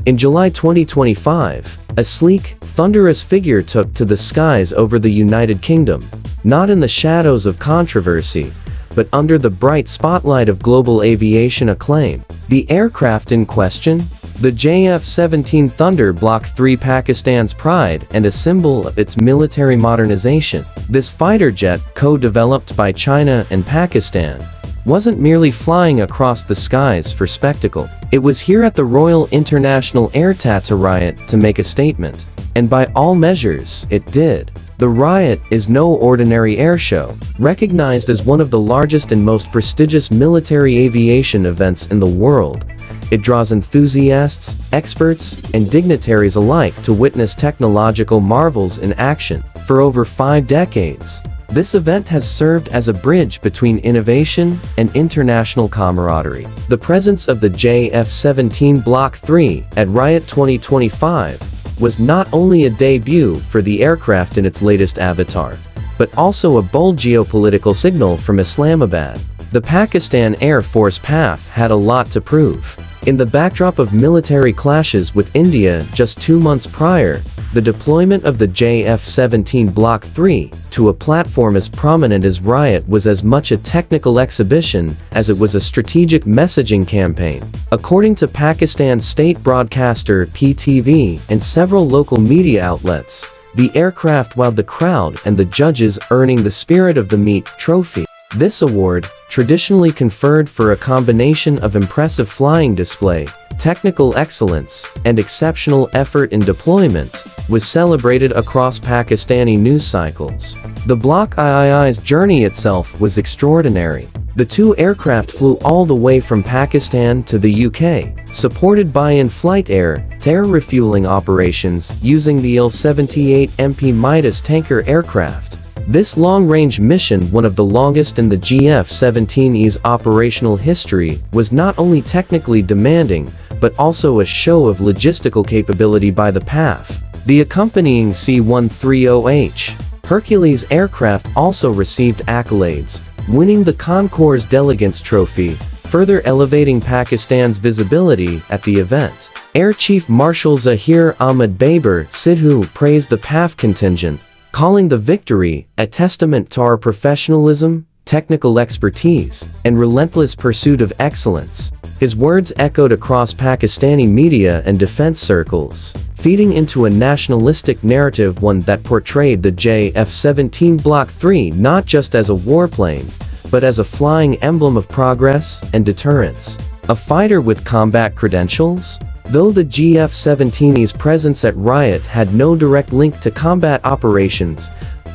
In July 2025, a sleek, thunderous figure took to the skies over the United Kingdom, not in the shadows of controversy, but under the bright spotlight of global aviation acclaim. The aircraft in question? The JF-17 Thunder Block III, Pakistan's pride and a symbol of its military modernization. This fighter jet, co-developed by China and Pakistan, wasn't merely flying across the skies for spectacle. It was here at the Royal International Air RIAT to make a statement. And by all measures, it did. The RIAT is no ordinary airshow, recognized as one of the largest and most prestigious military aviation events in the world. It draws enthusiasts, experts, and dignitaries alike to witness technological marvels in action. For over 5 decades, this event has served as a bridge between innovation and international camaraderie. The presence of the JF-17 Block III at RIAT 2025 was not only a debut for the aircraft in its latest avatar, but also a bold geopolitical signal from Islamabad. The Pakistan Air Force PAF had a lot to prove. In the backdrop of military clashes with India just 2 months prior, the deployment of the JF-17 Block III to a platform as prominent as RIAT was as much a technical exhibition as it was a strategic messaging campaign. According to Pakistan's state broadcaster PTV and several local media outlets, the aircraft wowed the crowd and the judges, earning the Spirit of the Meet trophy. This award, traditionally conferred for a combination of impressive flying display, technical excellence, and exceptional effort in deployment, was celebrated across Pakistani news cycles. The Block II's journey itself was extraordinary. The 2 aircraft flew all the way from Pakistan to the UK, supported by in-flight air-to-air refueling operations using the Il-78 MP Midas tanker aircraft. This long-range mission, one of the longest in the JF-17's operational history, was not only technically demanding, but also a show of logistical capability by the PAF. The accompanying C-130H Hercules aircraft also received accolades, winning the Concours d'Elegance Trophy, further elevating Pakistan's visibility at the event. Air Chief Marshal Zahir Ahmad Baber Sidhu praised the PAF contingent, calling the victory a testament to our professionalism, technical expertise, and relentless pursuit of excellence. His words echoed across Pakistani media and defense circles, feeding into a nationalistic narrative, one that portrayed the JF-17 Block III not just as a warplane, but as a flying emblem of progress and deterrence. A fighter with combat credentials? Though the JF-17's presence at RIAT had no direct link to combat operations,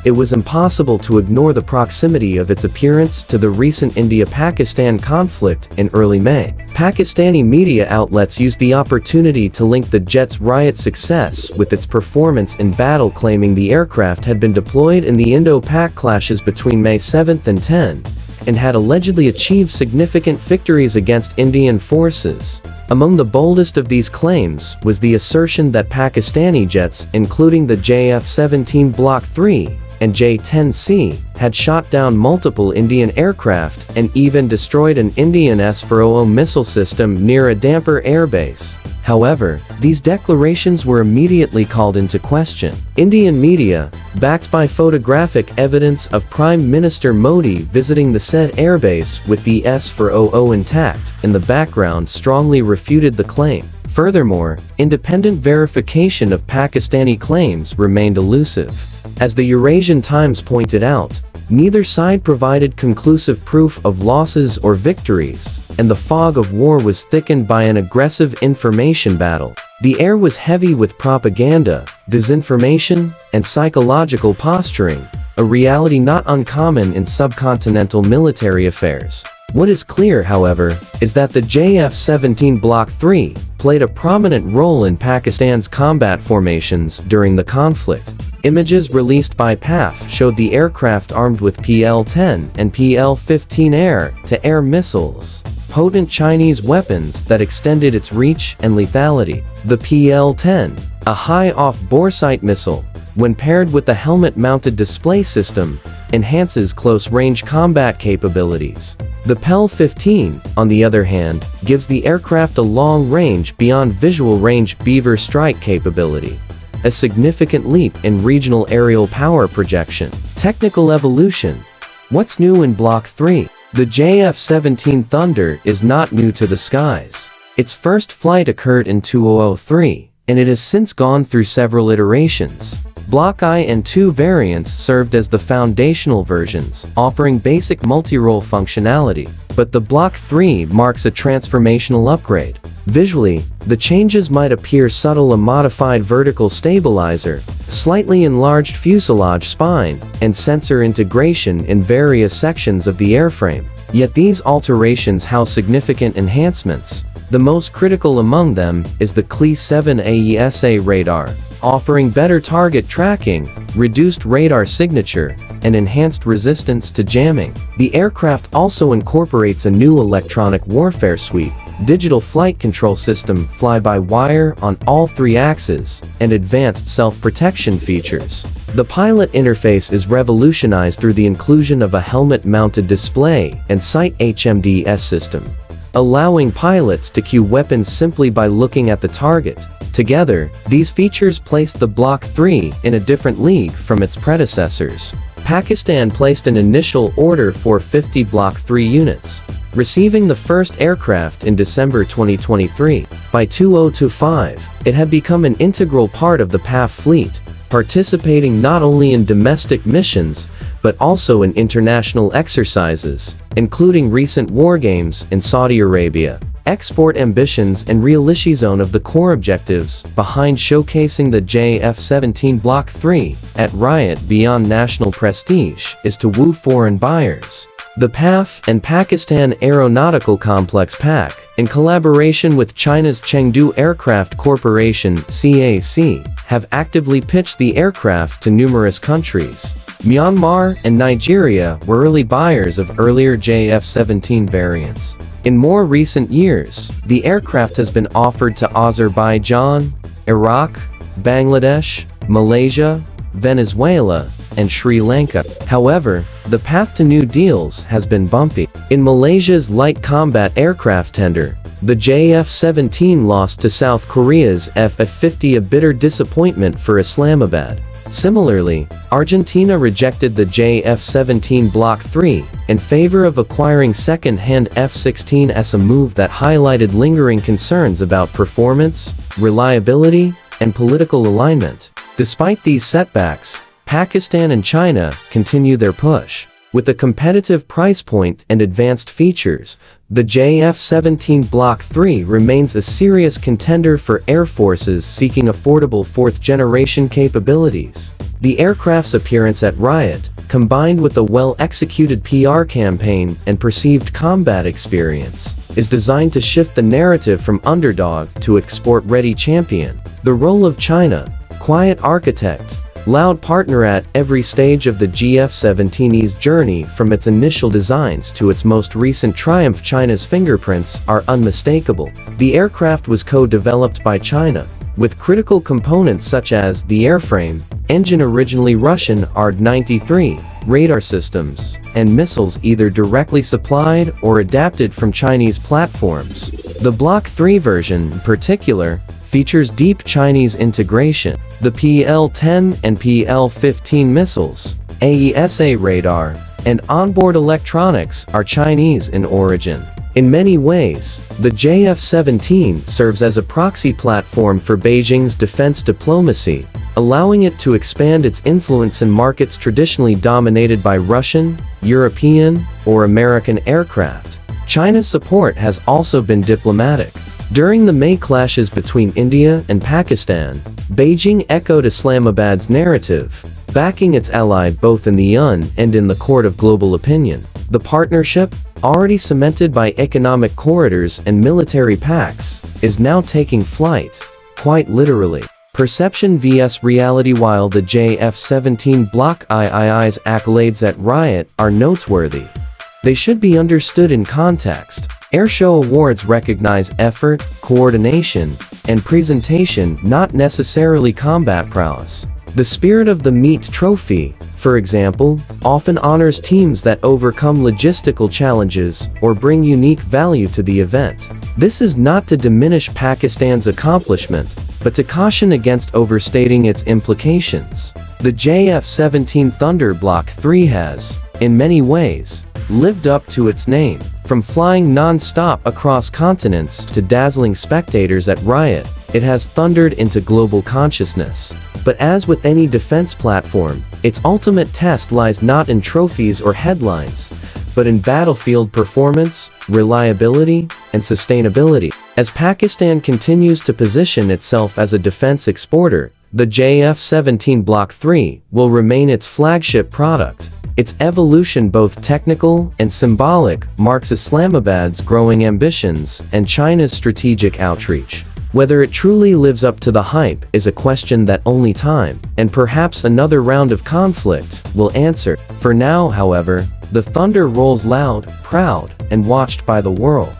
it was impossible to ignore the proximity of its appearance to the recent India-Pakistan conflict in early May. Pakistani media outlets used the opportunity to link the jet's RIAT success with its performance in battle, claiming the aircraft had been deployed in the Indo-Pak clashes between May 7 and 10, and had allegedly achieved significant victories against Indian forces. Among the boldest of these claims was the assertion that Pakistani jets, including the JF-17 Block III and J-10C, had shot down multiple Indian aircraft and even destroyed an Indian S-400 missile system near a Damper airbase. However, these declarations were immediately called into question. Indian media, backed by photographic evidence of Prime Minister Modi visiting the said airbase with the S-400 intact in the background, strongly refuted the claim. Furthermore, independent verification of Pakistani claims remained elusive. As the Eurasian Times pointed out, neither side provided conclusive proof of losses or victories, and the fog of war was thickened by an aggressive information battle. The air was heavy with propaganda, disinformation, and psychological posturing, a reality not uncommon in subcontinental military affairs. What is clear, however, is that the JF-17 Block III played a prominent role in Pakistan's combat formations during the conflict. Images released by PAF showed the aircraft armed with PL-10 and PL-15 air-to-air missiles, potent Chinese weapons that extended its reach and lethality. The PL-10, a high off-boresight missile, when paired with the helmet-mounted display system, enhances close-range combat capabilities. The PEL-15, on the other hand, gives the aircraft a long-range beyond visual range Beaver strike capability, a significant leap in regional aerial power projection. Technical evolution. What's new in Block 3? The JF-17 Thunder is not new to the skies. Its first flight occurred in 2003, and it has since gone through several iterations. Block I and II variants served as the foundational versions, offering basic multi-role functionality, but the Block 3 marks a transformational upgrade. Visually, the changes might appear subtle: a modified vertical stabilizer, slightly enlarged fuselage spine, and sensor integration in various sections of the airframe. Yet these alterations have significant enhancements. The most critical among them is the CLE-7 AESA radar, offering better target tracking, reduced radar signature, and enhanced resistance to jamming. The aircraft also incorporates a new electronic warfare suite, digital flight control system, fly-by-wire on all 3 axes, and advanced self-protection features. The pilot interface is revolutionized through the inclusion of a helmet-mounted display and sight HMDS system, allowing pilots to cue weapons simply by looking at the target. Together, these features place the Block 3 in a different league from its predecessors. Pakistan placed an initial order for 50 Block 3 units, receiving the first aircraft in December 2023. By 2025, it had become an integral part of the PAF fleet, participating not only in domestic missions, but also in international exercises, including recent war games in Saudi Arabia. Export ambitions and realization of the core objectives behind showcasing the JF-17 Block 3 at RIAT beyond national prestige is to woo foreign buyers. The PAF and Pakistan Aeronautical Complex (PAC), in collaboration with China's Chengdu Aircraft Corporation (CAC), have actively pitched the aircraft to numerous countries. Myanmar and Nigeria were early buyers of earlier JF-17 variants. In more recent years, the aircraft has been offered to Azerbaijan, Iraq, Bangladesh, Malaysia, Venezuela, and Sri Lanka. However, the path to new deals has been bumpy. In Malaysia's light combat aircraft tender, the JF-17 lost to South Korea's F-50, a bitter disappointment for Islamabad. Similarly, Argentina rejected the JF-17 Block 3 in favor of acquiring second-hand F-16s, a move that highlighted lingering concerns about performance, reliability, and political alignment. Despite these setbacks, Pakistan and China continue their push. With a competitive price point and advanced features, the JF-17 Block 3 remains a serious contender for air forces seeking affordable fourth-generation capabilities. The aircraft's appearance at RIAT, combined with a well-executed PR campaign and perceived combat experience, is designed to shift the narrative from underdog to export-ready champion. The role of China, quiet architect, loud partner at every stage of the JF-17's journey, from its initial designs to its most recent triumph, China's fingerprints are unmistakable. The aircraft was co-developed by China, with critical components such as the airframe, engine originally Russian RD-93, radar systems, and missiles either directly supplied or adapted from Chinese platforms. The Block 3 version, in particular, features deep Chinese integration. The PL-10 and PL-15 missiles, AESA radar, and onboard electronics are Chinese in origin. In many ways, the JF-17 serves as a proxy platform for Beijing's defense diplomacy, allowing it to expand its influence in markets traditionally dominated by Russian, European, or American aircraft. China's support has also been diplomatic. During the May clashes between India and Pakistan, Beijing echoed Islamabad's narrative, backing its ally both in the UN and in the court of global opinion. The partnership, already cemented by economic corridors and military pacts, is now taking flight, quite literally. Perception vs reality. While the JF-17 Block II's accolades at RIAT are noteworthy, they should be understood in context. Airshow awards recognize effort, coordination, and presentation, not necessarily combat prowess. The spirit of the meat trophy, for example, often honors teams that overcome logistical challenges or bring unique value to the event. This is not to diminish Pakistan's accomplishment, but to caution against overstating its implications. The JF-17 Thunder Block 3 has, in many ways, lived up to its name. From flying non-stop across continents to dazzling spectators at RIAT, it has thundered into global consciousness. But as with any defense platform, its ultimate test lies not in trophies or headlines, but in battlefield performance, reliability, and sustainability. As Pakistan continues to position itself as a defense exporter, the JF-17 Block 3 will remain its flagship product. Its evolution, both technical and symbolic, marks Islamabad's growing ambitions and China's strategic outreach. Whether it truly lives up to the hype is a question that only time, and perhaps another round of conflict, will answer. For now, however, the thunder rolls loud, proud, and watched by the world.